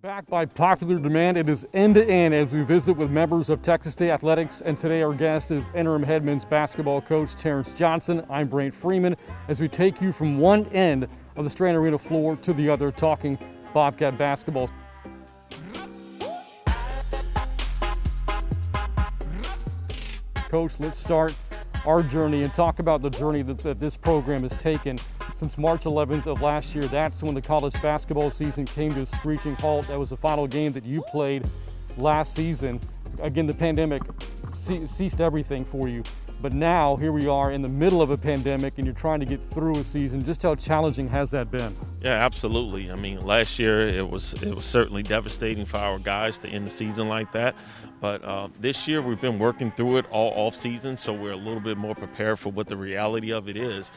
Back by popular demand, it is end-to-end as we visit with members of Texas State Athletics, and today our guest is interim head men's basketball coach Terrence Johnson. I'm Brant Freeman as we take you from one end of the Strand Arena floor to the other, talking Bobcat basketball. Coach, let's start our journey and talk about the journey that this program has taken. Since March 11th of last year, that's when the college basketball season came to a screeching halt. That was the final game that you played last season. Again, the pandemic ceased everything for you. But now, here we are in the middle of a pandemic and you're trying to get through a season. Just how challenging has that been? Yeah, absolutely. I mean, last year it was certainly devastating for our guys to end the season like that. But this year we've been working through it all off season, so we're a little bit more prepared for what the reality of it is.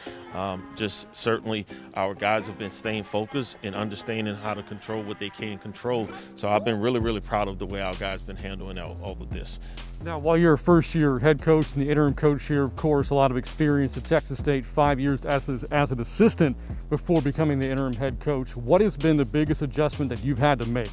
Just certainly our guys have been staying focused and understanding how to control what they can control. So I've been really, really proud of the way our guys been handling all of this. Now, while you're a first-year head coach and the interim coach here, of course, a lot of experience at Texas State, 5 years as an assistant before becoming the interim head coach. What has been the biggest adjustment that you've had to make?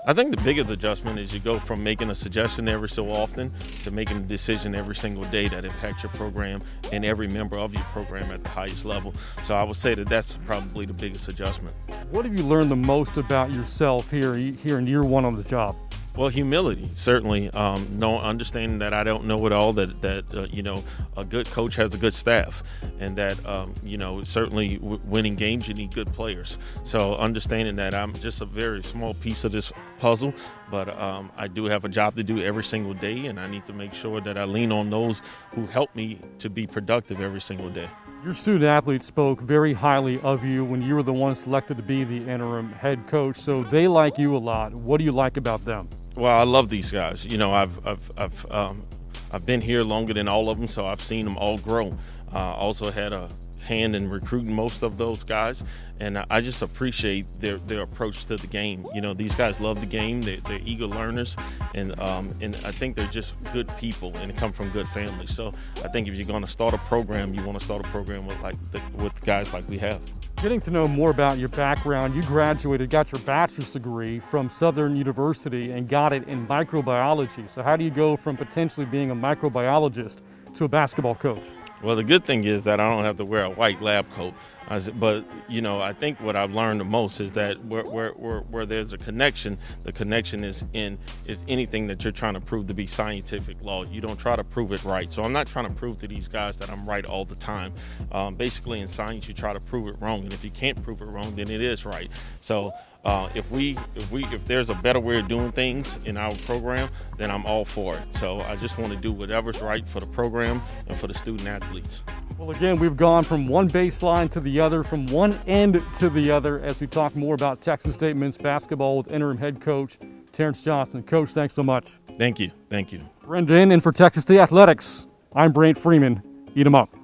I think the biggest adjustment is you go from making a suggestion every so often to making a decision every single day that impacts your program and every member of your program at the highest level. So I would say that that's probably the biggest adjustment. What have you learned the most about yourself here in year one on the job? Well, humility, certainly. Understanding that I don't know it all, that a good coach has a good staff, and that, certainly winning games, you need good players. So understanding that I'm just a very small piece of this puzzle, but I do have a job to do every single day, and I need to make sure that I lean on those who help me to be productive every single day. Your student athletes spoke very highly of you when you were the one selected to be the interim head coach, so they like you a lot. What do you like about them? Well, I love these guys. You know, I've been here longer than all of them, so I've seen them all grow. Also had a hand in recruiting most of those guys, and I just appreciate their approach to the game. You know, these guys love the game. They're eager learners, and I think they're just good people and come from good families. So I think if you're going to start a program, you want to start a program with guys like we have. Getting to know more about your background, you graduated, got your bachelor's degree from Southern University and got it in microbiology. So how do you go from potentially being a microbiologist to a basketball coach? Well, the good thing is that I don't have to wear a white lab coat. But, I think what I've learned the most is that where there's a connection, the connection is anything that you're trying to prove to be scientific law. You don't try to prove it right. So I'm not trying to prove to these guys that I'm right all the time. Basically, in science, you try to prove it wrong. And if you can't prove it wrong, then it is right. So if there's a better way of doing things in our program, then I'm all for it. So I just want to do whatever's right for the program and for the student athletes. Well, again, we've gone from one baseline to the other, from one end to the other, as we talk more about Texas State men's basketball with interim head coach Terrence Johnson. Coach, thanks so much. Thank you. Thank you. For end-to-end and for Texas State Athletics, I'm Brant Freeman. Eat 'em up.